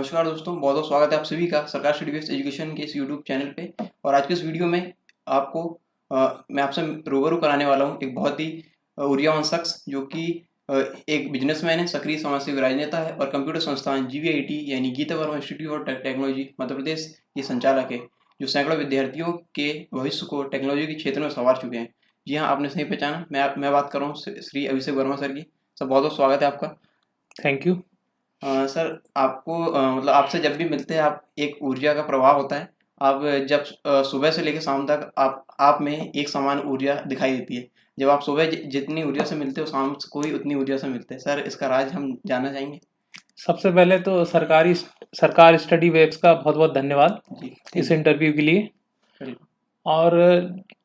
नमस्कार दोस्तों, बहुत बहुत स्वागत है आप सभी का सरकार स्टडी बेस्ड एजुकेशन के इस यूट्यूब चैनल पे। और आज के इस वीडियो में आपको मैं आपसे रूबरू कराने वाला हूँ एक बहुत ही ऊर्जावान शख्स जो कि एक बिजनेसमैन है, सक्रिय समाज सेवी राजनेता है और कंप्यूटर संस्थान GVIT यानी Geeta Verma institute of technology Madhya Pradesh के संचालक है, जो सैकड़ों विद्यार्थियों के भविष्य को टेक्नोलॉजी के क्षेत्र में संवार चुके हैं। जी हाँ, आपने सही पहचाना, मैं बात कर रहा हूँ श्री अभिषेक वर्मा सर की। सर बहुत बहुत स्वागत है आपका। Thank you. सर आपको मतलब आपसे जब भी मिलते हैं आप एक ऊर्जा का प्रभाव होता है। आप जब सुबह से लेकर शाम तक आप में एक समान ऊर्जा दिखाई देती है। जब आप सुबह जितनी ऊर्जा से मिलते हो शाम को ही उतनी ऊर्जा से मिलते हैं। सर इसका राज हम जानना चाहेंगे। सबसे पहले तो सरकार स्टडी वेब्स का बहुत बहुत धन्यवाद जी इस इंटरव्यू के लिए। बिल्कुल। और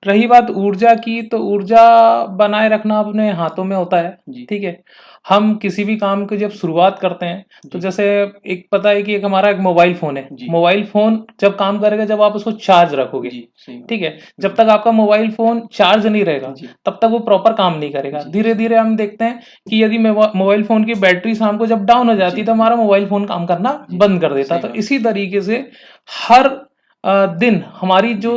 रही बात ऊर्जा की, तो ऊर्जा बनाए रखना अपने हाथों में होता है। जी ठीक है, हम किसी भी काम को जब शुरुआत करते हैं तो जी जैसे एक पता है कि एक हमारा एक मोबाइल फ़ोन है। जी मोबाइल फ़ोन जब काम करेगा जब आप उसको चार्ज रखोगे। जी सही बात। ठीक है, जब तक आपका मोबाइल फ़ोन चार्ज नहीं रहेगा जी तब तक वो प्रॉपर काम नहीं करेगा। जी धीरे धीरे हम देखते हैं कि यदि मोबाइल फ़ोन की बैटरी शाम को जब डाउन हो जाती जी है तो हमारा मोबाइल फ़ोन काम करना जी बंद कर देता है। सही तो बात। इसी तरीके से हर दिन हमारी जो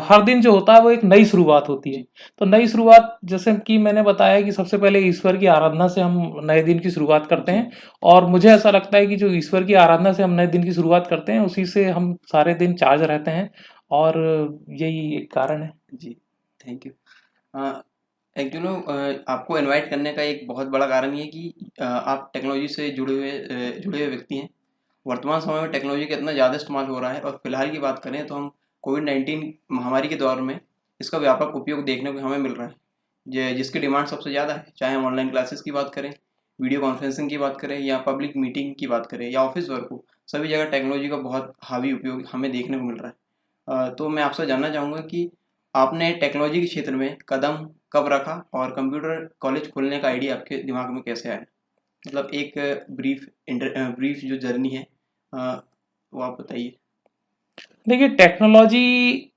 हर दिन जो होता है वो एक नई शुरुआत होती है। जी तो नई शुरुआत जैसे कि मैंने बताया कि सबसे पहले ईश्वर की आराधना से हम नए दिन की शुरुआत करते जी हैं। और मुझे ऐसा लगता है कि जो ईश्वर की आराधना से हम नए दिन की शुरुआत करते हैं उसी से हम सारे दिन चार्ज रहते हैं। और यही एक कारण है। जी थैंक यू। एक्चुअली आपको इनवाइट करने का एक बहुत बड़ा कारण ये है कि आप टेक्नोलॉजी से जुड़े हुए व्यक्ति हैं। वर्तमान समय में टेक्नोलॉजी का इतना ज़्यादा इस्तेमाल हो रहा है और फिलहाल की बात करें तो हम कोविड-19 महामारी के दौर में इसका व्यापक उपयोग देखने को हमें मिल रहा है। जिसकी डिमांड सबसे ज़्यादा है, चाहे हम ऑनलाइन क्लासेस की बात करें, वीडियो कॉन्फ्रेंसिंग की बात करें या पब्लिक मीटिंग की बात करें या ऑफिस वर्क हो, सभी जगह टेक्नोलॉजी का बहुत हावी उपयोग हमें देखने को मिल रहा है। तो मैं आपसे जानना चाहूँगा कि आपने टेक्नोलॉजी के क्षेत्र में कदम कब रखा और कंप्यूटर कॉलेज खोलने का आइडिया आपके दिमाग में कैसे आया? मतलब एक ब्रीफ जो जर्नी है वो आप बताइए। देखिए, टेक्नोलॉजी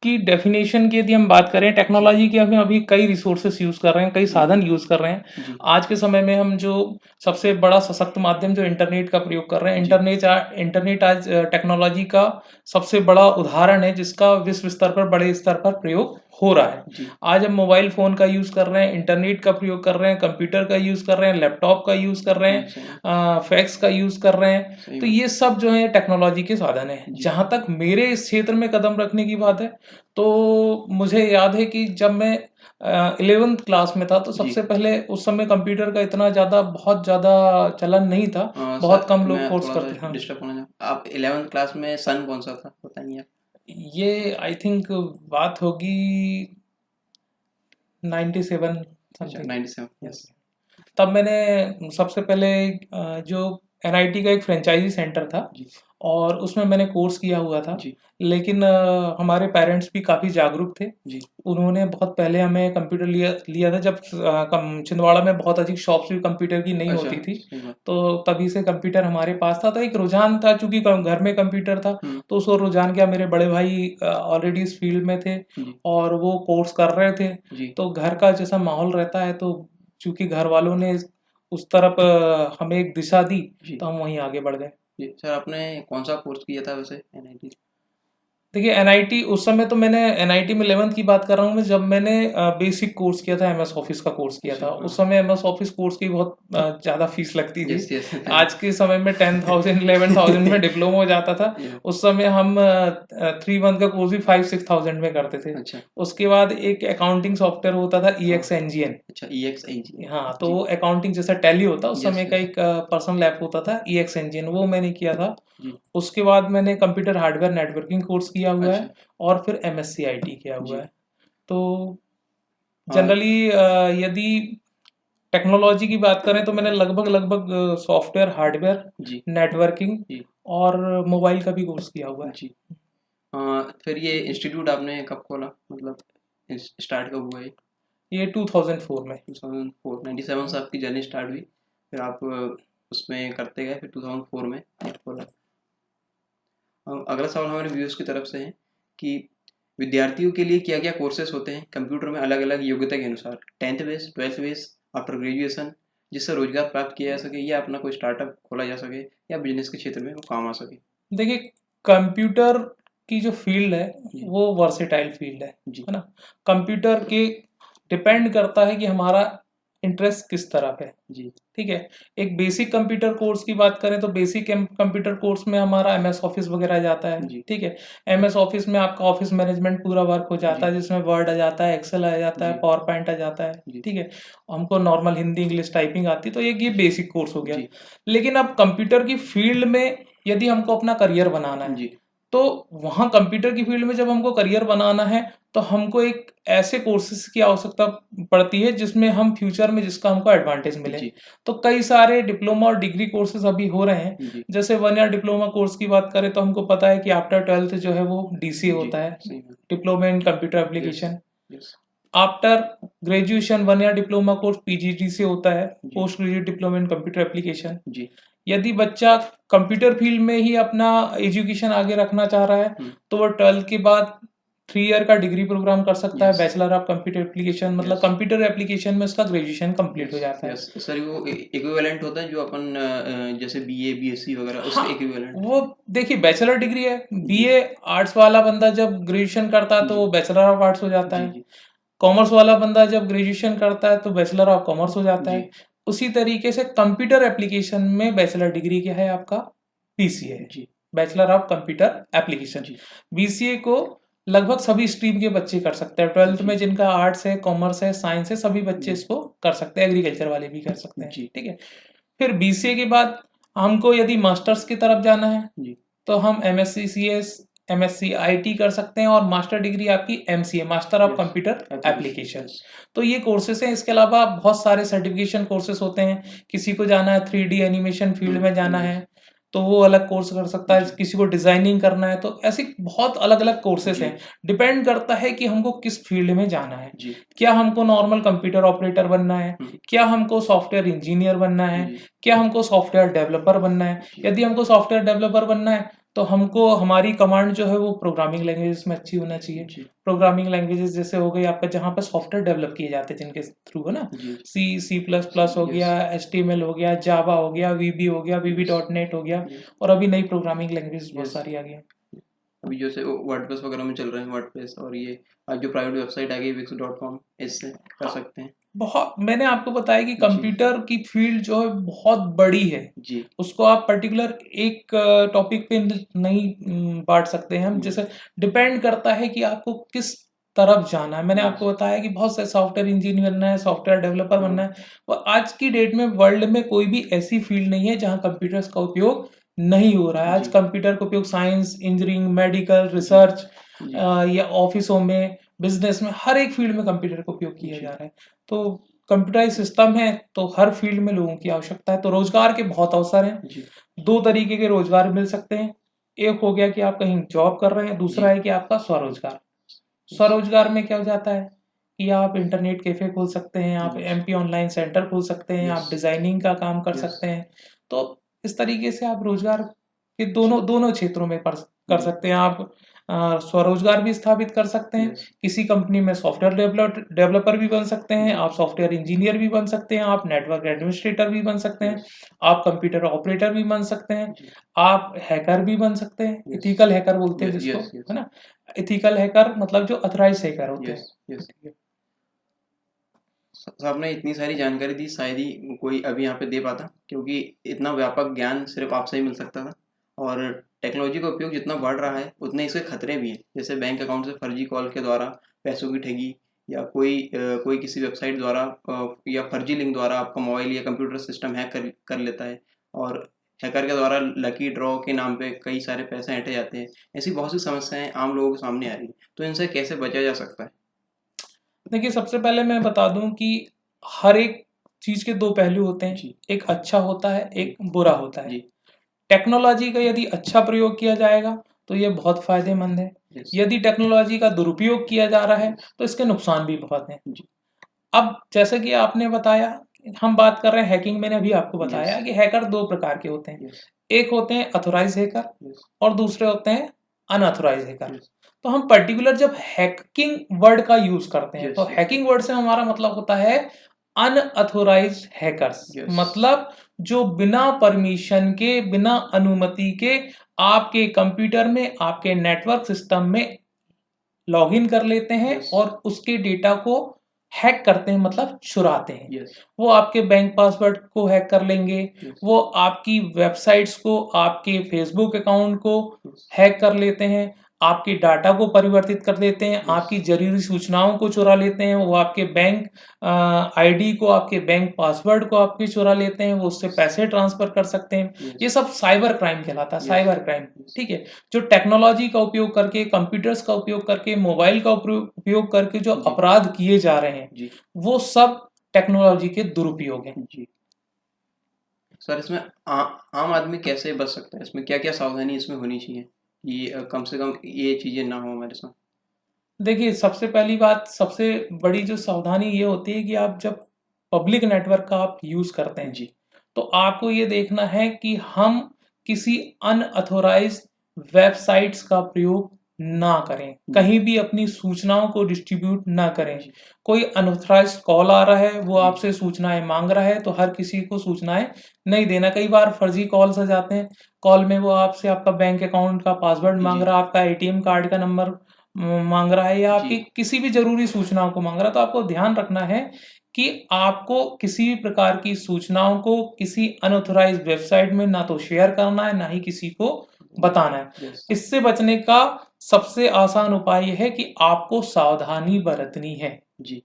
की डेफिनेशन की यदि हम बात करें, टेक्नोलॉजी के हम अभी कई रिसोर्सेस यूज़ कर रहे हैं, कई साधन यूज़ कर रहे हैं। जी आज के समय में हम जो सबसे बड़ा सशक्त माध्यम जो इंटरनेट का प्रयोग कर रहे हैं, जी इंटरनेट आज टेक्नोलॉजी का सबसे बड़ा उदाहरण है जिसका विश्व स्तर पर बड़े स्तर पर प्रयोग हो रहा है। जी आज हम मोबाइल फ़ोन का यूज़ कर रहे हैं, इंटरनेट का प्रयोग कर रहे हैं, कंप्यूटर का यूज़ कर रहे हैं, लैपटॉप का यूज़ कर रहे सही बात हैं, फैक्स का यूज़ कर रहे हैं। सही तो बात। ये सब जो है टेक्नोलॉजी के साधन है। जी जहां तक मेरे इस क्षेत्र में कदम रखने की बात है, तो मुझे याद है कि जब मैं 11th क्लास में था तो जी सबसे पहले उस समय कंप्यूटर का इतना ज़्यादा बहुत ज़्यादा चलन नहीं था। बहुत सर कम लोग मैं कोर्स थोड़ा सा करते थे। हाँ, डिस्टर्ब होना चाहूँ, आप 11th क्लास में सन कौन सा था बताइए आप? ये आई थिंक बात होगी 97 अच्छा समथिंग। 97 यस। तब मैंने सबसे पहले जो एनआईटी का एक फ्रेंचाइजी सेंटर था जी और उसमें मैंने कोर्स किया हुआ था। जी लेकिन हमारे पेरेंट्स भी काफ़ी जागरूक थे। जी उन्होंने बहुत पहले हमें कंप्यूटर लिया लिया था जब छिंदवाड़ा में बहुत अधिक शॉप्स भी कंप्यूटर की नहीं अच्छा होती थी। सही बात। तो तभी से कंप्यूटर हमारे पास था। तो एक रुझान था, चूंकि घर में कंप्यूटर था तो उस और रुझान क्या, मेरे बड़े भाई ऑलरेडी इस फील्ड में थे जी और वो कोर्स कर रहे थे। जी तो घर का जैसा माहौल रहता है, तो चूंकि घर वालों ने उस तरफ हमें एक दिशा दी जी तो हम वहीं आगे बढ़ गए। जी। सर आपने कौन सा कोर्स किया था वैसे NIT? देखिए, एनआईटी उस समय तो मैंने एनआईटी में 11th की बात कर रहा हूँ मैं, जब मैंने बेसिक कोर्स किया था, एमएस ऑफिस का कोर्स किया अच्छा था। हाँ। उस समय एमएस ऑफिस कोर्स की बहुत ज़्यादा फीस लगती थी। यस यस आज के समय में 10,000 11,000 में डिप्लोमा हो जाता था। या उस समय हम 3 मंथ का कोर्स भी 5-6,000 में करते थे। अच्छा उसके बाद एक अकाउंटिंग सॉफ्टवेयर होता था, हाँ EXNGN। अच्छा EXIG हाँ, तो जी वो अकाउंटिंग जैसा टैली होता, उस यस समय का यस एक पर्सनल ऐप होता था EXNGN, वो मैंने किया था। जी उसके बाद मैंने कंप्यूटर हार्डवेयर नेटवर्किंग कोर्स किया हुआ है अच्छा और फिर MSc IT किया हुआ जी है। तो हाँ जनरली यदि टेक्नोलॉजी की बात करें तो मैंने लगभग लगभग सॉफ्टवेयर, हार्डवेयर, जी नेटवर्किंग जी और मोबाइल का भी कोर्स किया हुआ है। जी। फिर ये इंस्टीट्यूट आपने कब खोला, मतलब स्टार्ट कब हुआ ये? ये 2004 में। 2004 97 से आपकी जर्नी स्टार्ट हुई, फिर आप उसमें करते गए, फिर 2004 में खोला। अगला सवाल हमारे व्यूअर्स की तरफ से है कि विद्यार्थियों के लिए क्या क्या कोर्सेज होते हैं कंप्यूटर में अलग अलग योग्यता के अनुसार, 10th base, 12th base, after graduation, जिससे रोजगार प्राप्त किया जा सके या अपना कोई स्टार्टअप खोला जा सके या बिजनेस के क्षेत्र में वो काम आ सके? देखिए, कंप्यूटर की जो फील्ड है जी। वो वर्सेटाइल फील्ड जी। है ना। कंप्यूटर के डिपेंड करता है कि हमारा इंटरेस्ट किस तरफ है। जी। ठीक है, एक बेसिक कंप्यूटर कोर्स की बात करें तो बेसिक कंप्यूटर कोर्स में हमारा एमएस ऑफिस वगैरह जाता है। जी। ठीक है, एमएस ऑफिस में आपका ऑफिस मैनेजमेंट पूरा वर्क हो जाता है, जी। जिसमें वर्ड आ जाता है, एक्सेल आ जाता है, जी। पावर पॉइंट आ जाता है। जी। ठीक है, हमको नॉर्मल हिंदी इंग्लिश टाइपिंग आती है, तो ये बेसिक कोर्स हो गया। जी। लेकिन अब कंप्यूटर की फील्ड में यदि हमको अपना करियर बनाना है, जी। तो वहाँ कंप्यूटर की फील्ड में जब हमको करियर बनाना है तो हमको एक ऐसे कोर्सेज की आवश्यकता पड़ती है जिसमें हम फ्यूचर में जिसका हमको एडवांटेज मिले। जी। तो कई सारे डिप्लोमा और डिग्री कोर्सेज अभी हो रहे हैं। जी। जैसे 1 ईयर डिप्लोमा कोर्स की बात करें तो हमको पता है कि आफ्टर 12th जो है वो डीसी जी। होता है, सही बात। Diploma in computer yes. Application. Yes. After graduation 1 year diploma course PGDC होता है, जी। Post graduate diploma in computer application. जी। यदि बच्चा कंप्यूटर फील्ड में ही अपना एजुकेशन आगे रखना चाह रहा है तो वो 12th के बाद 3 ईयर का डिग्री प्रोग्राम कर सकता है, yes. Bachelor of computer application, मतलब यस। कंप्यूटर एप्लीकेशन में उसका ग्रेजुएशन कंप्लीट हो जाता है। यस सर, वो इक्विवेलेंट होता है जो अपन जैसे बीए बीएससी वगैरह उसके हाँ, इक्विवेलेंट। वो देखिए बैचलर डिग्री है। बीए आर्ट्स वाला बंदा जब ग्रेजुएशन करता है तो जी। वो बैचलर ऑफ आर्ट्स हो जाता जी। है। जी। कॉमर्स वाला बंदा जब ग्रेजुएशन करता है तो बैचलर ऑफ कॉमर्स हो जाता जी। है। उसी तरीके से कंप्यूटर एप्लीकेशन में बैचलर डिग्री क्या है आपका, बीसीए है, जी। Bachelor of computer application. जी। बीसीए को लगभग सभी स्ट्रीम के बच्चे कर सकते हैं। 12th जी। में जिनका आर्ट्स है, कॉमर्स है, साइंस है, सभी बच्चे जी। इसको कर सकते हैं, एग्रीकल्चर वाले भी कर सकते हैं। जी। ठीक है, फिर बीसीए के बाद हमको यदि मास्टर्स की तरफ जाना है जी। तो हम एमएससी सीएस, एमएससी आईटी कर सकते हैं, और मास्टर डिग्री आपकी MCA, master of yes. Computer application. Yes. तो ये कोर्सेज हैं। इसके अलावा बहुत सारे सर्टिफिकेशन कोर्सेज होते हैं। किसी को जाना है 3D एनिमेशन फील्ड में जाना है तो वो अलग कोर्स कर सकता है, जी। किसी को डिजाइनिंग करना है, तो ऐसी बहुत अलग अलग कोर्सेज जी। हैं। डिपेंड करता है कि हमको किस फील्ड में जाना है। जी। क्या हमको नॉर्मल कंप्यूटर ऑपरेटर बनना है, क्या हमको सॉफ्टवेयर इंजीनियर बनना है, जी। क्या हमको सॉफ्टवेयर डेवलपर बनना है। जी। यदि हमको सॉफ्टवेयर डेवलपर बनना है तो हमको हमारी कमांड जो है वो प्रोग्रामिंग लैंग्वेजेस में अच्छी होना चाहिए। जी। प्रोग्रामिंग लैंग्वेजेस जैसे हो गई आपका जहाँ पे सॉफ्टवेयर डेवलप किए जाते हैं जिनके थ्रू, है ना, जी। सी प्लस प्लस हो गया, HTML हो गया, जावा हो गया, वीबी हो गया, VB.NET हो गया, जी। और अभी नई प्रोग्रामिंग लैंग्वेज बहुत यस। सारी आ गई हैं। अभी जैसे वर्डप्रेस वगैरह में चल रहे हैं, वर्डप्रेस, और ये आज जो प्राइवेट वेबसाइट आ गई wix.com, इससे कर सकते हैं। बहुत, मैंने आपको बताया कि जी। कंप्यूटर की फील्ड जो है बहुत बड़ी है। जी। उसको आप पर्टिकुलर एक टॉपिक पे नहीं बांट सकते हैं हम। जी। जैसे डिपेंड करता है कि आपको किस तरफ जाना है। मैंने यस। आपको बताया कि बहुत से सॉफ्टवेयर इंजीनियर बनना है, सॉफ्टवेयर डेवलपर बनना है। और आज की डेट में वर्ल्ड में कोई भी ऐसी फील्ड नहीं है जहाँ कंप्यूटर्स का उपयोग नहीं हो रहा है। आज जी। कंप्यूटर का उपयोग साइंस, इंजीनियरिंग, मेडिकल, रिसर्च जी। या ऑफिसों में, बिजनेस में, हर एक फील्ड में कंप्यूटर का उपयोग किया जी। जा रहा है। तो कंप्यूटराइज सिस्टम है तो हर फील्ड में लोगों की आवश्यकता है। तो रोजगार के बहुत अवसर हैं। जी। 2 तरीके के रोजगार मिल सकते हैं। एक हो गया कि आप कहीं जॉब कर रहे हैं, दूसरा जी। है कि आपका स्वरोजगार। स्वरोजगार में क्या हो जाता है कि आप इंटरनेट कैफे खोल सकते हैं, आप यस। MP ऑनलाइन सेंटर खोल सकते हैं, आप यस। डिजाइनिंग का काम कर यस। सकते हैं। तो इस तरीके से आप रोजगार के जी। दोनों क्षेत्रों में कर जी। सकते हैं। आप स्वरोजगार भी स्थापित कर सकते हैं। यस। किसी कंपनी में सॉफ्टवेयर डेवलपर भी बन सकते हैं, जी। आप सॉफ्टवेयर इंजीनियर भी बन सकते हैं, आप नेटवर्क एडमिनिस्ट्रेटर भी बन सकते हैं, यस। आप कंप्यूटर ऑपरेटर भी बन सकते हैं, जी। आप हैकर भी बन सकते हैं। यस। एथिकल हैकर बोलते हैं जिसको, यस। यस। है ना। एथिकल हैकर मतलब जो ऑथराइज्ड हैकर होते हैं। यस। यस। ठीक है। आपने इतनी सारी जानकारी दी, शायद ही कोई अभी यहाँ पे दे पाता, क्योंकि इतना व्यापक ज्ञान सिर्फ आपसे ही मिल सकता था। और टेक्नोलॉजी का उपयोग जितना बढ़ रहा है उतने इसके खतरे भी हैं, जैसे बैंक अकाउंट से फर्जी कॉल के द्वारा पैसों की ठगी, या कोई किसी वेबसाइट द्वारा या फर्जी लिंक द्वारा आपका मोबाइल या कंप्यूटर सिस्टम हैक कर लेता है, और हैकर के द्वारा लकी ड्रॉ के नाम पे कई सारे पैसे ऐंठे जाते हैं। ऐसी बहुत सी समस्याएं आम लोगों के सामने आ रही हैं, तो इनसे कैसे बचा जा सकता है? देखिए, सबसे पहले मैं बता दूं कि हर एक चीज के 2 पहलू होते हैं। जी। एक अच्छा होता है, एक बुरा होता है। जी। टेक्नोलॉजी का यदि अच्छा प्रयोग किया जाएगा तो ये बहुत फायदेमंद है। यस। यदि टेक्नोलॉजी का दुरुपयोग किया जा रहा है तो इसके नुकसान भी बहुत हैं। जी। अब जैसे कि आपने बताया, हम बात कर रहे हैं हैकिंग। मैंने अभी आपको बताया यस। कि हैकर 2 प्रकार के होते हैं। यस। एक होते हैं ऑथराइज हैकर यस। और दूसरे होते हैं अनऑथराइज हैकर। यस। तो हम पर्टिकुलर जब हैकिंग वर्ड का यूज करते हैं तो यस। हैकिंग वर्ड से हमारा मतलब होता है अनऑथोराइज्ड हैकर्स, यस। मतलब जो बिना परमिशन के, बिना अनुमति के आपके कंप्यूटर में, आपके नेटवर्क सिस्टम में लॉगिन कर लेते हैं यस। और उसके डेटा को हैक करते हैं, मतलब चुराते हैं। यस। वो आपके बैंक पासवर्ड को हैक कर लेंगे, यस। वो आपकी वेबसाइट्स को, आपके फेसबुक अकाउंट को यस। हैक कर लेते हैं, आपके डाटा को परिवर्तित कर देते हैं, यस। आपकी ज़रूरी सूचनाओं को चुरा लेते हैं, वो आपके बैंक आईडी को, आपके बैंक पासवर्ड को आपके चुरा लेते हैं, वो उससे पैसे ट्रांसफ़र कर सकते हैं। ये यस। सब साइबर क्राइम कहलाता है, यस। Cyber crime, yes. ठीक है? जो टेक्नोलॉजी का उपयोग करके, कंप्यूटर्स का उपयोग करके, मोबाइल का उपयोग करके जो जी। अपराध किए जा रहे हैं, जी। वो सब टेक्नोलॉजी के दुरुपयोग हैं। जी। सर इसमें आम आदमी कैसे बच सकता है? इसमें क्या-क्या सावधानी इसमें होनी चाहिए कि कम से कम ये चीज़ें ना हो हमारे साथ? देखिए, सबसे पहली बात, सबसे बड़ी जो सावधानी ये होती है कि आप जब पब्लिक नेटवर्क का आप यूज़ करते हैं, जी। तो आपको ये देखना है कि हम किसी अनऑथोराइज़्ड वेबसाइट्स का प्रयोग ना करें। कहीं भी अपनी सूचनाओं को डिस्ट्रीब्यूट ना करें। जी। कोई अनऑथोराइज़्ड कॉल आ रहा है, वो जी। आपसे सूचनाएँ माँग रहा है, तो हर किसी को सूचनाएँ नहीं देना। कई बार फर्ज़ी कॉल्स आ जाते हैं। कॉल में वो आपसे आपका बैंक अकाउंट का पासवर्ड माँग जी। रहा है, आपका एटीएम कार्ड का नंबर माँग रहा है, या जी। आपकी किसी भी ज़रूरी सूचनाओं को माँग रहा है। तो आपको ध्यान रखना है कि आपको किसी भी प्रकार की सूचनाओं को किसी अनऑथोराइज्ड वेबसाइट में ना तो शेयर करना है, ना ही किसी को बताना है। यस। इससे बचने का सबसे आसान उपाय ये है कि आपको सावधानी बरतनी है। जी।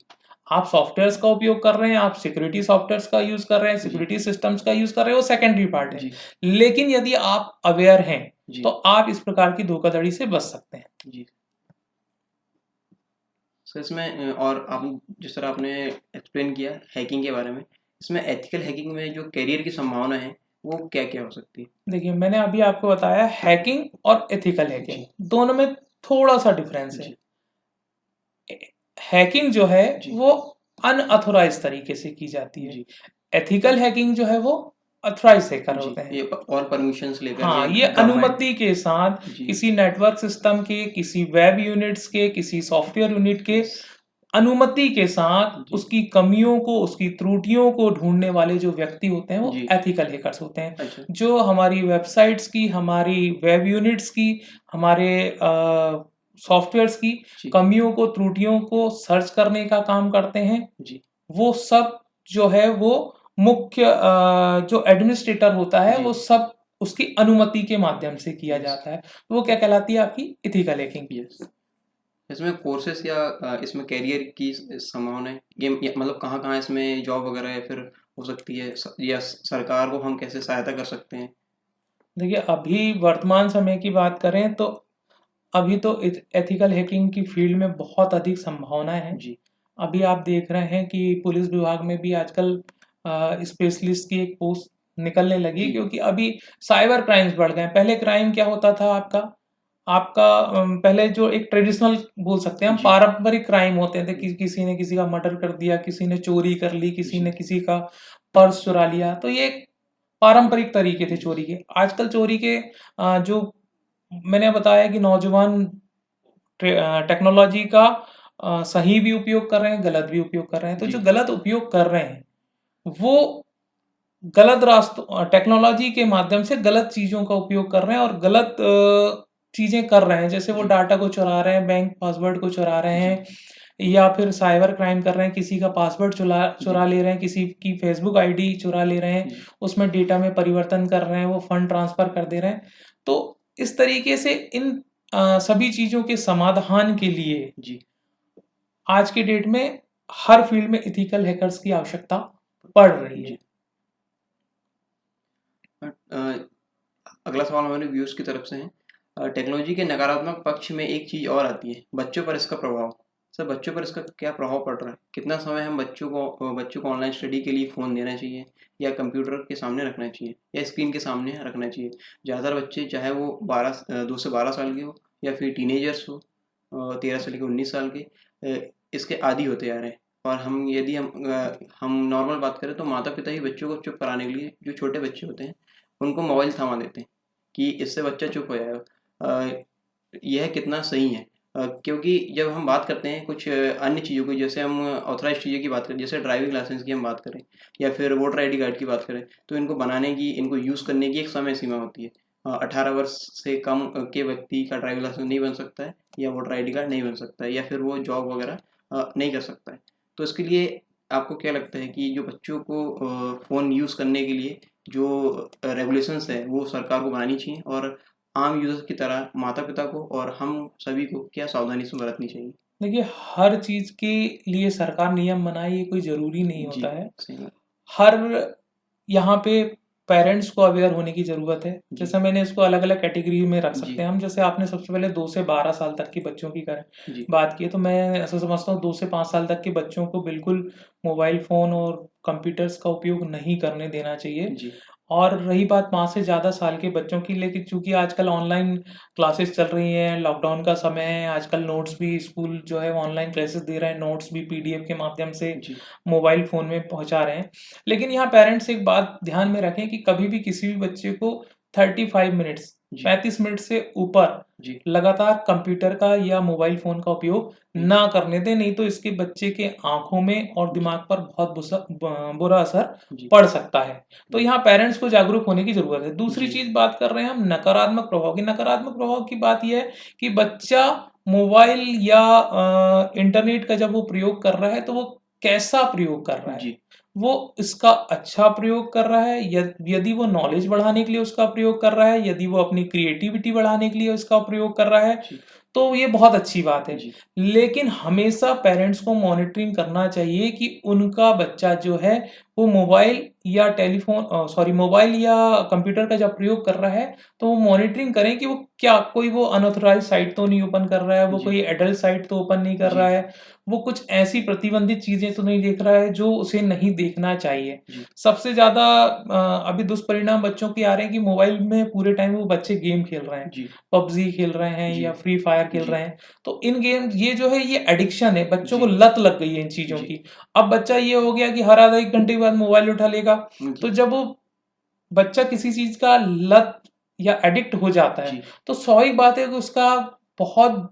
आप सॉफ्टवेयर्स का उपयोग कर रहे हैं, आप सिक्योरिटी सॉफ्टवेयर्स का यूज़ कर रहे हैं, जी। सिक्योरिटी सिस्टम्स का यूज़ कर रहे हैं, वो सेकेंडरी पार्ट है। जी। लेकिन यदि आप अवेयर हैं, जी। तो आप इस प्रकार की धोखाधड़ी से बच सकते हैं। जी। सर इसमें और आप जिस तरह आपने एक्सप्लेन किया हैकिंग के बारे में, इसमें एथिकल हैकिंग में जो करियर की संभावना है, वो क्या-क्या हो सकती है? देखिए, मैंने अभी आपको बताया हैकिंग और एथिकल हैकिंग, जी। दोनों में थोड़ा-सा डिफरेंस है। जी। हैकिंग जो है, जी। वो अनऑथोराइज़्ड तरीके से की जाती है। जी। एथिकल हैकिंग जो है, वो ऑथोराइज़्ड हैकर जी। होते हैं। ये और परमिशंस लेकर हाँ, के ये गवर्नमेंट। अनुमति के साथ जी। किसी नेटवर्क सिस्टम के, किसी वेब यूनिट्स के, किसी सॉफ्टवेयर यूनिट के यस। अनुमति के साथ जी। उसकी कमियों को, उसकी त्रुटियों को ढूँढने वाले जो व्यक्ति होते हैं, वो जी। एथिकल हैकर्स होते हैं। अच्छा। जो हमारी वेबसाइट्स की, हमारी वेब यूनिट्स की, हमारे सॉफ्टवेयर्स की जी। कमियों को, त्रुटियों को सर्च करने का काम करते हैं। जी। वो सब जो है, वो मुख्य जो एडमिनिस्ट्रेटर होता है, जी। वो सब उसकी अनुमति के माध्यम से किया यस। जाता है। वो क्या कहलाती है? आपकी एथिकल हैकिंग। यस। इसमें कोर्सेस या इसमें करियर की संभावना है? ये मतलब कहाँ-कहाँ इसमें जॉब वगैरह या फिर हो सकती है या सरकार को हम कैसे सहायता कर सकते हैं? देखिए, अभी वर्तमान समय की बात करें तो अभी तो एथिकल हैकिंग की फील्ड में बहुत अधिक संभावनाएँ हैं। जी। अभी आप देख रहे हैं कि पुलिस विभाग में भी आजकल स्पेशलिस्ट की एक पोस्ट निकलने लगी है, जी। क्योंकि अभी साइबर क्राइम्स बढ़ गए हैं। पहले क्राइम क्या होता था आपका? आपका पहले जो एक ट्रेडिशनल बोल सकते हैं हम, जी। पारंपरिक क्राइम होते थे कि जी। किसी ने किसी का मर्डर कर दिया, किसी ने चोरी कर ली, किसी जी। ने किसी का पर्स चुरा लिया। तो ये पारंपरिक तरीके थे जी। चोरी के। आजकल चोरी के जो मैंने बताया कि नौजवान टेक्नोलॉजी का सही भी उपयोग कर रहे हैं, गलत भी उपयोग कर रहे हैं। तो जी। जो गलत उपयोग कर रहे हैं, वो गलत रास्तों टेक्नोलॉजी के माध्यम से गलत चीज़ों का उपयोग कर रहे हैं और गलत चीज़ें कर रहे हैं। जैसे वो जी। डाटा को चुरा रहे हैं, बैंक पासवर्ड को चुरा रहे जी। हैं, या फिर साइबर क्राइम कर रहे हैं, किसी का पासवर्ड जी। चुरा ले रहे हैं, किसी की फेसबुक आईडी चुरा ले रहे हैं, जी। उसमें डेटा में परिवर्तन कर रहे हैं, वो फंड ट्रांसफ़र कर दे रहे हैं। तो इस तरीके से इन सभी चीज़ों के समाधान के लिए जी। आज की डेट में हर फील्ड में एथिकल हैकर्स की आवश्यकता पड़ रही है। जी। अगला सवाल हमारे व्यूअर्स की तरफ से है। टेक्नोलॉजी के नकारात्मक पक्ष में एक चीज़ और आती है, बच्चों पर इसका प्रभाव। सर बच्चों पर इसका क्या प्रभाव पड़ रहा है? कितना समय हम बच्चों को ऑनलाइन स्टडी के लिए फ़ोन देना चाहिए या कंप्यूटर के सामने रखना चाहिए या स्क्रीन के सामने रखना चाहिए? ज़्यादातर बच्चे चाहे वो 2 से 12 साल के हो या फिर टीनेजर्स हो 13 से लेकर 19 साल के इसके आदी होते जा रहे हैं। और हम नॉर्मल बात करें तो माता-पिता ही बच्चों को चुप कराने के लिए जो छोटे बच्चे होते हैं, उनको मोबाइल थमा देते हैं कि इससे बच्चा चुप हो जाएगा। यह कितना सही है? क्योंकि जब हम बात करते हैं कुछ अन्य चीज़ों की, जैसे हम ऑथराइज़ चीज़ों की बात करें, जैसे ड्राइविंग लाइसेंस की हम बात करें या फिर वोटर आईडी कार्ड की बात करें, तो इनको बनाने की, इनको यूज़ करने की एक समय सीमा होती है। 18 वर्ष से कम के व्यक्ति का ड्राइविंग लाइसेंस नहीं बन सकता है या वोटर आईडी कार्ड नहीं बन सकता है या फिर वो जॉब वगैरह नहीं कर सकता है। तो इसके लिए आपको क्या लगता है कि जो बच्चों को फ़ोन यूज़ करने के लिए जो रेगुलेशंस है वो सरकार को बनानी चाहिए, और आम यूज़र्स की तरह माता-पिता को और हम सभी को क्या सावधानी से बरतनी चाहिए? देखिए, हर चीज़ के लिए सरकार नियम बनाए ये कोई ज़रूरी नहीं जी, होता है। सही बात। हर यहाँ पे पेरेंट्स को अवेयर होने की ज़रूरत है। जी, जैसे मैंने इसको अलग-अलग कैटेगरी में रख जी, सकते हैं हम। जैसे आपने सबसे पहले 2 से 12 साल तक के बच्चों की जी, बात की है, तो मैं ऐसा समझता हूँ 2 से 5 साल तक के बच्चों को बिल्कुल मोबाइल फ़ोन और कंप्यूटर्स का उपयोग नहीं करने देना चाहिए। जी, और रही बात 5 से ज़्यादा साल के बच्चों की, लेकिन चूँकि आजकल ऑनलाइन क्लासेस चल रही हैं, लॉकडाउन का समय है, आजकल नोट्स भी स्कूल जो है ऑनलाइन क्लासेस दे रहे हैं, नोट्स भी पीडीएफ के माध्यम से जी, मोबाइल फ़ोन में पहुँचा रहे हैं। लेकिन यहाँ पेरेंट्स एक बात ध्यान में रखें कि कभी भी किसी भी बच्चे को 35 मिनट्स जी, 35 मिनट से ऊपर जी, लगातार कंप्यूटर का या मोबाइल फ़ोन का उपयोग हुँ, ना करने दें, नहीं तो इसके बच्चे के आँखों में और जी, दिमाग पर बहुत बुरा असर जी, पड़ सकता है। तो जी, यहाँ पेरेंट्स को जागरूक होने की ज़रूरत है। दूसरी जी, चीज़ बात कर रहे हैं हम नकारात्मक प्रभाव की। नकारात्मक प्रभाव की बात ये है कि बच्चा मोबाइल या इंटरनेट का जब वो प्रयोग कर रहा है, तो वो कैसा प्रयोग कर रहा है? जी, वो इसका अच्छा प्रयोग कर रहा है, यदि वो नॉलेज बढ़ाने के लिए उसका प्रयोग कर रहा है, यदि वो अपनी क्रिएटिविटी बढ़ाने के लिए उसका प्रयोग कर रहा है, जी, तो ये बहुत अच्छी बात है। जी, लेकिन हमेशा पेरेंट्स को मॉनिटरिंग करना चाहिए कि उनका बच्चा जो है वो मोबाइल या मोबाइल या कंप्यूटर का जब प्रयोग कर रहा है, तो वो मॉनिटरिंग करें कि वो क्या कोई वो अनऑथराइज्ड साइट तो नहीं ओपन कर रहा है, वो जी, कोई एडल्ट साइट तो ओपन नहीं कर रहा जी, है, वो कुछ ऐसी प्रतिबंधित चीज़ें तो नहीं देख रहा है जो उसे नहीं देखना चाहिए। जी, सबसे ज़्यादा अभी दुष्परिणाम बच्चों के आ रहे हैं कि मोबाइल में पूरे टाइम वो बच्चे गेम खेल रहे हैं। जी, पबजी खेल रहे हैं जी, या फ्री फायर खेल जी, रहे हैं। तो इन गेम ये जो है ये एडिक्शन है, बच्चों को जी, लत लग गई है इन चीज़ों जी, की। अब बच्चा ये हो गया कि हर आधा 1 घंटे के बाद मोबाइल उठा लेगा। तो जी, जब वो बच्चा किसी चीज़ का लत या एडिक्ट हो जाता है, जी, तो स्वाभाविक बात है कि उसका बहुत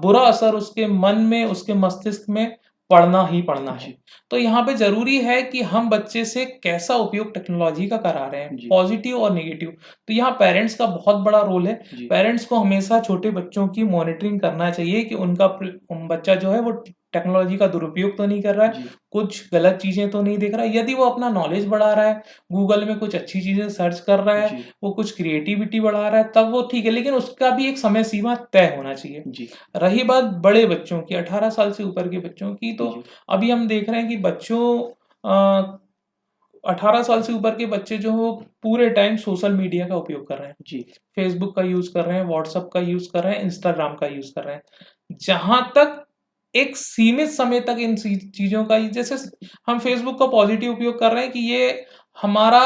बुरा असर उसके मन में, उसके मस्तिष्क में पड़ना ही पड़ना है। जी, तो यहाँ पे ज़रूरी है कि हम बच्चे से कैसा उपयोग टेक्नोलॉजी का करा रहे हैं, जी, पॉज़िटिव और नेगेटिव। तो यहाँ पेरेंट्स का बहुत बड़ा रोल है। जी, पेरेंट्स को हमेशा छोटे बच्चों की मॉनिटरिंग करना चाहिए कि उनका बच्चा जो है वो टेक्नोलॉजी का दुरुपयोग तो नहीं कर रहा है, जी, कुछ गलत चीज़ें तो नहीं देख रहा है। यदि वो अपना नॉलेज बढ़ा रहा है, गूगल में कुछ अच्छी चीज़ें सर्च कर रहा है, जी, वो कुछ क्रिएटिविटी बढ़ा रहा है, तब वो ठीक है, लेकिन उसका भी एक समय सीमा तय होना चाहिए। जी, रही बात बड़े बच्चों की, 18 साल से ऊपर के बच्चों की, तो जी, अभी हम देख रहे हैं कि बच्चों अ, 18 साल से ऊपर के बच्चे जो हैं वो पूरे टाइम सोशल मीडिया का उपयोग कर रहे हैं। जी, फ़ेसबुक का यूज़ कर रहे हैं, व्हाट्सएप का यूज़ कर रहे हैं, इंस्टाग्राम का यूज़ कर रहे हैं। जहाँ तक एक सीमित समय तक इन चीज़ों का जैसे हम फ़ेसबुक का पॉज़िटिव उपयोग कर रहे हैं कि ये हमारा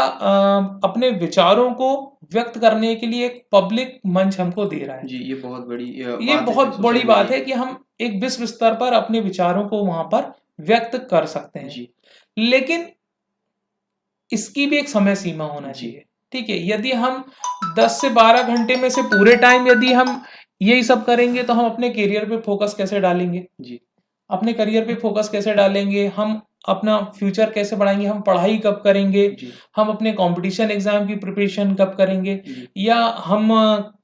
अपने विचारों को व्यक्त करने के लिए एक पब्लिक मंच हमको दे रहा है। जी, ये बहुत बड़ी ये बात है बहुत सोशल बड़ी बात मीडिया है की। कि हम एक विश्व स्तर पर अपने विचारों को वहाँ पर व्यक्त कर सकते हैं। जी, लेकिन इसकी भी एक समय सीमा होना जी, चाहिए, ठीक है? यदि हम 10 से 12 घंटे में से पूरे टाइम यदि हम यही सब करेंगे, तो हम अपने करियर पे फ़ोकस कैसे डालेंगे? जी, अपने करियर पे फ़ोकस कैसे डालेंगे? हम अपना फ्यूचर कैसे बढ़ाएँगे? हम पढ़ाई कब करेंगे? जी, हम अपने कॉम्पिटिशन एग्ज़ाम की प्रिपरेशन कब करेंगे? जी, या हम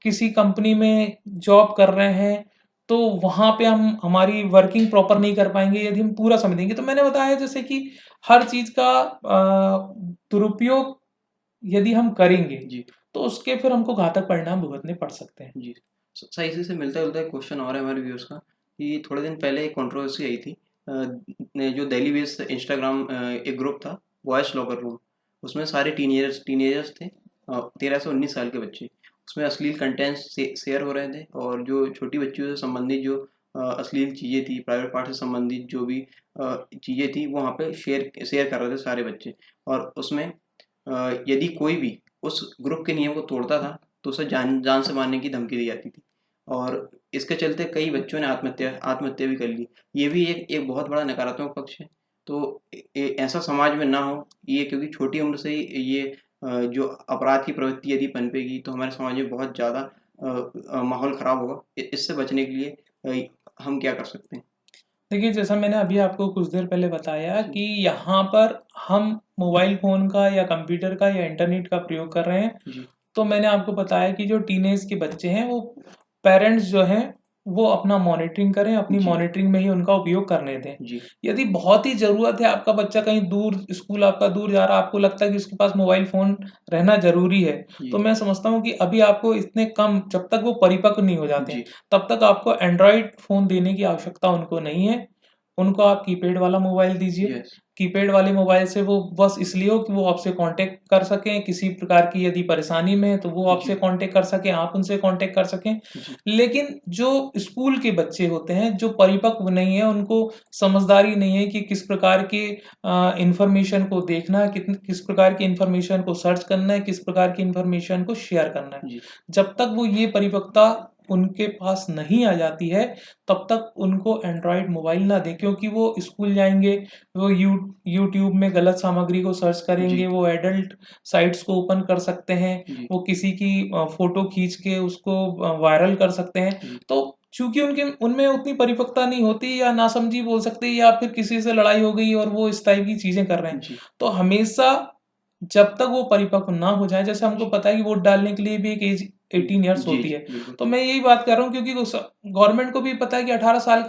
किसी कंपनी में जॉब कर रहे हैं, तो वहाँ पे हम हमारी वर्किंग प्रॉपर नहीं कर पाएँगे यदि हम पूरा समय देंगे। तो मैंने बताया जैसे कि हर चीज़ का दुरुपयोग यदि हम करेंगे, जी, तो उसके फिर हमको घातक परिणाम भुगतने पड़ सकते हैं। जी। सही इसी से मिलता-जुलता एक क्वेश्चन और है हमारे व्यूअर्स का कि थोड़े दिन पहले एक कंट्रोवर्सी आई थी। जो दिल्ली बेस्ड इंस्टाग्राम एक ग्रुप था, बॉयज़ लॉकर रूम। उसमें सारे टीनेजर्स थे, 13 से 19 साल के बच्चे। उसमें अश्लील कंटेंट्स शेयर हो रहे थे, और जो छोटी बच्चियों से संबंधित जो अश्लील चीज़ें थी, प्राइवेट पार्ट से संबंधित जो भी चीज़ें थी, वो वहाँ पे शेयर शेयर कर रहे थे सारे बच्चे। और उसमें यदि कोई भी उस ग्रुप के नियम को तोड़ता था, तो उसे जान जान से मारने की धमकी दी जाती थी। और इसके चलते कई बच्चों ने आत्महत्या भी कर ली। ये भी एक एक बहुत बड़ा नकारात्मक पक्ष है। तो ऐसा समाज में ना हो, ये क्योंकि छोटी उम्र से ही ये जो अपराध की प्रवृत्ति यदि पनपेगी, तो हमारे समाज में बहुत ज़्यादा माहौल ख़राब होगा। इससे बचने के लिए हम क्या कर सकते हैं? देखिए, जैसा मैंने अभी आपको कुछ देर पहले बताया कि यहाँ पर हम मोबाइल फ़ोन का या कंप्यूटर का या इंटरनेट का प्रयोग कर रहे हैं, जी, तो मैंने आपको बताया कि जो टीनेज के बच्चे हैं, वो पेरेंट्स जो हैं, वो अपना मॉनिटरिंग करें, अपनी जी, मॉनिटरिंग में ही उनका उपयोग करने दें। जी, यदि बहुत ही ज़रूरत है, आपका बच्चा कहीं दूर स्कूल आपका दूर जा रहा है, आपको लगता है कि उसके पास मोबाइल फ़ोन रहना ज़रूरी है, जी, तो मैं समझता हूँ कि अभी आपको इतने कम जब तक वो परिपक्व नहीं हो जाते हैं, जी, तब तक आपको एंड्रॉइड फ़ोन देने की आवश्यकता उनको नहीं है। उनको आप कीपैड वाला मोबाइल दीजिए। यस, कीपैड वाले मोबाइल से वो बस इसलिए हो कि वो आपसे कांटेक्ट कर सकें, किसी प्रकार की यदि परेशानी में है तो वो आपसे जी, कांटेक्ट कर सकें, आप उनसे कांटेक्ट कर सकें। जी, लेकिन जो स्कूल के बच्चे होते हैं, जो परिपक्व नहीं है, उनको समझदारी नहीं है कि किस प्रकार के इन्फॉर्मेशन को देखना है, किस प्रकार की इन्फॉर्मेशन को सर्च करना है, किस प्रकार की इन्फॉर्मेशन को शेयर करना है। जी, जब तक वो ये परिपक्वता उनके पास नहीं आ जाती है, तब तक उनको एंड्रॉयड मोबाइल ना दें, क्योंकि वो स्कूल जाएँगे, वो यूट्यूब में गलत सामग्री को सर्च करेंगे, जी, वो एडल्ट साइट्स को ओपन कर सकते हैं, जी, वो किसी की फ़ोटो खींच के उसको वायरल कर सकते हैं। जी, तो चूँकि उनके उनमें उतनी परिपक्वता नहीं होती, या नासमझी बोल सकते हैं, या फिर किसी से लड़ाई हो गई और वो इस टाइप की चीज़ें कर रहे हैं। जी, तो हमेशा जब तक वो परिपक्व ना हो जाएँ, जैसे हमको जी, पता है कि वोट डालने के लिए भी एक एज 18 इयर्स जी, होती जी, है। बिल्कुल, तो मैं यही बात कर रहा हूँ, क्योंकि उस गवर्नमेंट को भी पता है कि 18 साल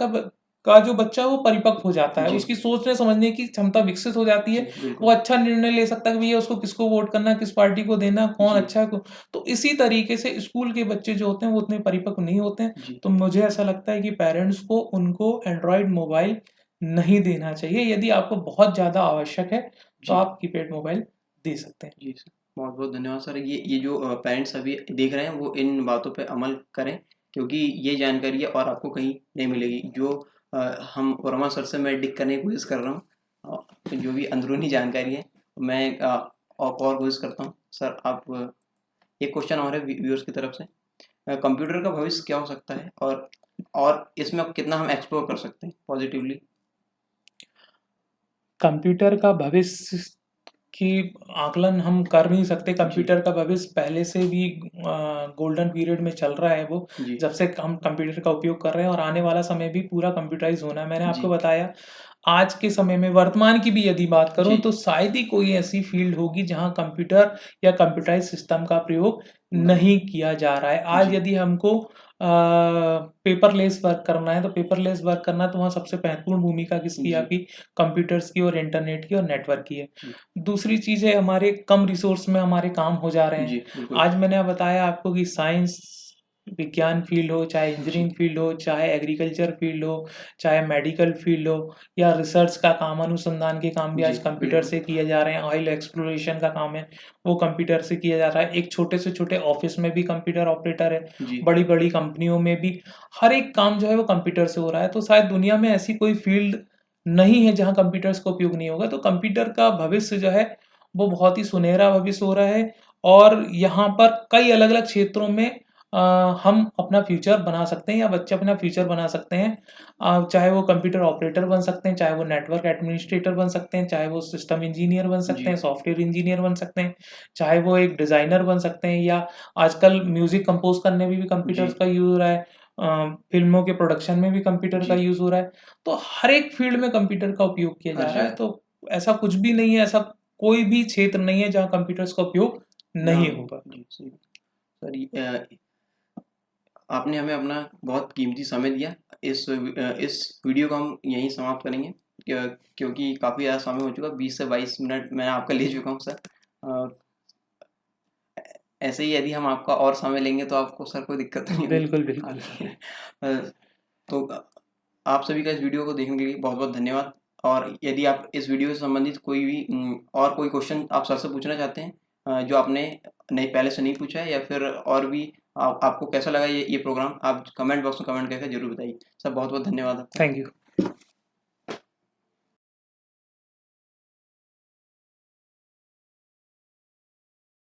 का जो बच्चा है वो परिपक्व हो जाता है। जी, उसकी सोचने समझने की क्षमता विकसित हो जाती है। जी, वो बिल्कुल, अच्छा निर्णय ले सकता है कि भैया उसको किसको वोट करना है, किस पार्टी को देना है, कौन जी, अच्छा है तो इसी तरीके से स्कूल के बच्चे जो होते हैं वो उतने परिपक्व नहीं होते हैं। जी, तो मुझे ऐसा लगता है कि पेरेंट्स को उनको एंड्रॉयड मोबाइल नहीं देना चाहिए। यदि आपको बहुत ज़्यादा आवश्यक है, तो जी, आप कीपैड मोबाइल दे सकते हैं। जी सर। बहुत-बहुत धन्यवाद सर। ये जो पेरेंट्स अभी देख रहे हैं वो इन बातों पे अमल करें, क्योंकि ये जानकारी है और आपको कहीं नहीं मिलेगी। जो हम वर्मा सर से मैं डिग करने की कोशिश कर रहा हूँ, जो भी अंदरूनी जानकारी है मैं और कोशिश करता हूँ। सर आप एक क्वेश्चन और है व्यूअर्स की तरफ से। कंप्यूटर का भविष्य क्या हो सकता है और इसमें अब कितना हम एक्सप्लोर कर सकते हैं पॉजिटिवली? कंप्यूटर का भविष्य की आकलन हम कर नहीं सकते। जी, कंप्यूटर का भविष्य पहले से भी गोल्डन पीरियड में चल रहा है वो, जी, जब से हम कंप्यूटर का उपयोग कर रहे हैं, और आने वाला समय भी पूरा कंप्यूटराइज़ होना है। मैंने आपको जी, बताया, आज के समय में वर्तमान की भी यदि बात करूँ, जी, तो शायद ही कोई ऐसी फ़ील्ड होगी जहाँ कंप्यूटर या कंप्यूटराइज़्ड सिस्टम का प्रयोग ना हो। नहीं किया जा रहा है। आज जी, यदि हमको पेपरलेस वर्क करना है, तो पेपरलेस वर्क करना है, तो वहाँ सबसे महत्वपूर्ण भूमिका किसकी है? जी, आपकी कंप्यूटर्स की और इंटरनेट की और नेटवर्क की है। जी, दूसरी चीज़ है, हमारे कम रिसोर्स में हमारे काम हो जा रहे हैं। जी, बिल्कुल। आज मैंने बताया आपको कि साइंस, विज्ञान फ़ील्ड हो, चाहे जी, इंजीनियरिंग फ़ील्ड हो, चाहे एग्रीकल्चर फ़ील्ड हो, चाहे मेडिकल फ़ील्ड हो, या रिसर्च का काम, अनुसंधान के काम भी जी, आज कंप्यूटर बिल्कुल। से किए जा रहे हैं। ऑयल एक्सप्लोरेशन का काम है, वो कंप्यूटर से किया जा रहा है। एक छोटे से छोटे ऑफ़िस में भी कंप्यूटर ऑपरेटर है। जी, बड़ी-बड़ी कंपनियों में भी हर एक काम जो है वो कंप्यूटर से हो रहा है। तो शायद दुनिया में ऐसी कोई फ़ील्ड नहीं है जहाँ कंप्यूटर्स का उपयोग नहीं होगा। तो कंप्यूटर का भविष्य जो है वो बहुत ही सुनहरा भविष्य हो रहा है, और यहाँ पर कई अलग-अलग क्षेत्रों में अ, हम अपना फ्यूचर बना सकते हैं, या बच्चे अपना फ्यूचर बना सकते हैं। चाहे वो कंप्यूटर ऑपरेटर बन सकते हैं, चाहे वो नेटवर्क एडमिनिस्ट्रेटर बन सकते हैं, चाहे वो सिस्टम इंजीनियर बन सकते जी, हैं, सॉफ्टवेयर इंजीनियर बन सकते हैं, चाहे वो एक डिज़ाइनर बन सकते हैं, या आजकल म्यूज़िक कंपोज़ करने में भी जी, कंप्यूटर्स का यूज़ हो रहा है। फ़िल्मों के प्रोडक्शन में भी कंप्यूटर का जी, यूज़ हो रहा है। तो हर एक फ़ील्ड में कंप्यूटर का उपयोग किया हर जा रहा है। जगह। तो ऐसा कुछ भी नहीं है, ऐसा कोई भी क्षेत्र नहीं है जहाँ कंप्यूटर्स का उपयोग ना नहीं हो। होगा। जी, सही। सर आपने हमें अपना बहुत कीमती समय दिया। इस वीडियो को हम यहीं समाप्त करेंगे, क्योंकि काफ़ी ज़्यादा समय हो चुका, 20 से 22 मिनट मैं आपका ले चुका हूँ सर। अ, ऐसे ही यदि हम आपका और समय लेंगे तो आपको सर कोई दिक्कत तो नहीं होगी बिल्कुल, बिल्कुल। आगे? तो आप सभी का इस वीडियो को देखने के लिए बहुत-बहुत धन्यवाद। और यदि आप इस वीडियो से संबंधित कोई भी और कोई क्वेश्चन आप सर से पूछना चाहते हैं, जो आपने नहीं पहले से नहीं पूछा है, या फिर और भी आपको कैसा लगा ये प्रोग्राम, आप कमेंट बॉक्स में कमेंट करके ज़रूर बताइए। सर बहुत-बहुत धन्यवाद आपका। Thank you.